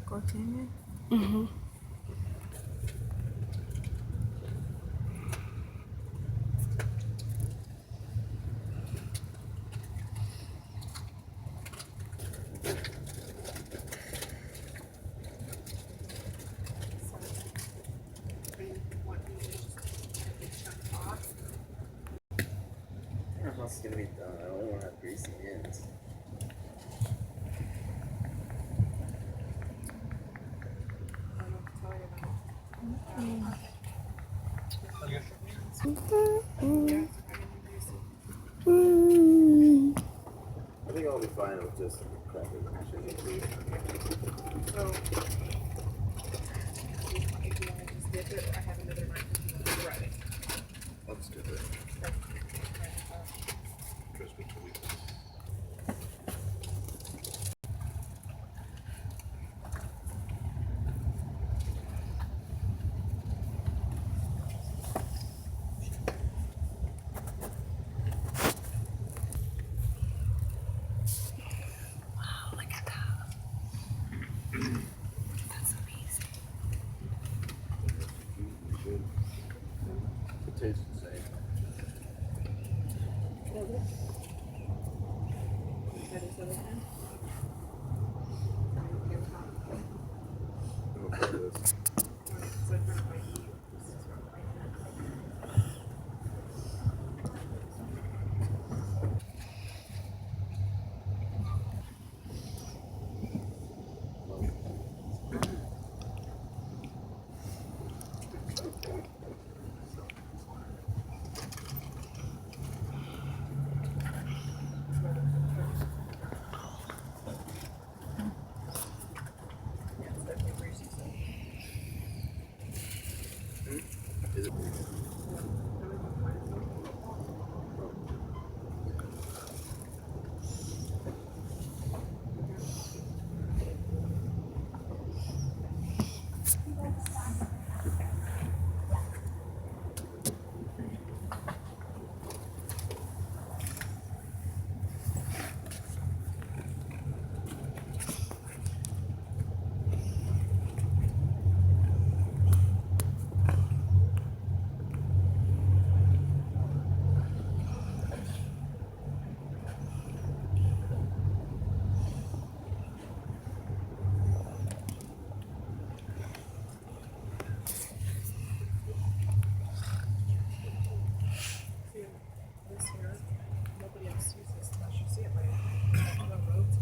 Gore Canyon. Mm-hmm. I don't know how it's gonna be done. I don't want to have greasy hands. I think I'll be fine with just crackers and chicken. So, if you want to just dip it, I have another knife if you want to bread it. I'll just do it. Crispy tweet. Wow, look at that. That's amazing. It tastes the same. Does it? Try this other hand. I'm gonna try this. So in front of my ear. This is from my hand. Yeah, it's definitely greasy. So. Is it? See, this here, nobody else sees this unless you see it right on the roads.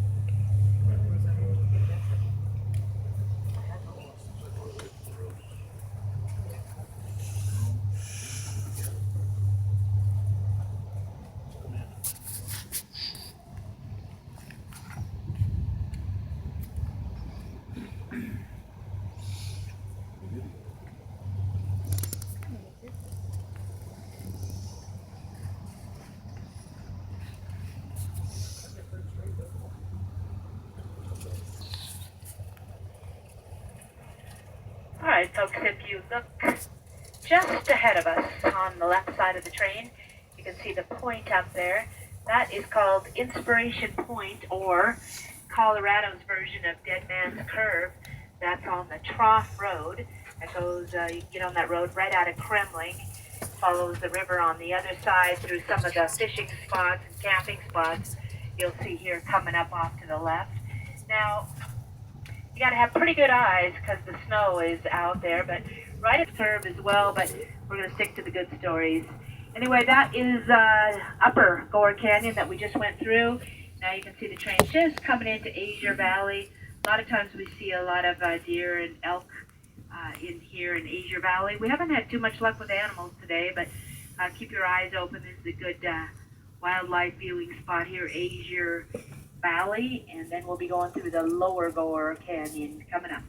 Where's that road? All right, folks, if you look just ahead of us on the left side of the train, you can see the point up there. That is called Inspiration Point, or Colorado's version of Dead Man's Curve. That's on the Trough Road. That goes, you get on that road right out of Kremling, follows the river on the other side through some of the fishing spots and camping spots you'll see here coming up off to the left. Now, you got to have pretty good eyes because the snow is out there, but right at the curve as well, but we're going to stick to the good stories. Anyway, that is upper Gore Canyon that we just went through. Now you can see the train just coming into Azure Valley. A lot of times we see a lot of deer and elk in here in Azure Valley. We haven't had too much luck with animals today, but keep your eyes open. This is a good wildlife viewing spot here, Azure Valley, and then we'll be going through the lower Gore Canyon coming up.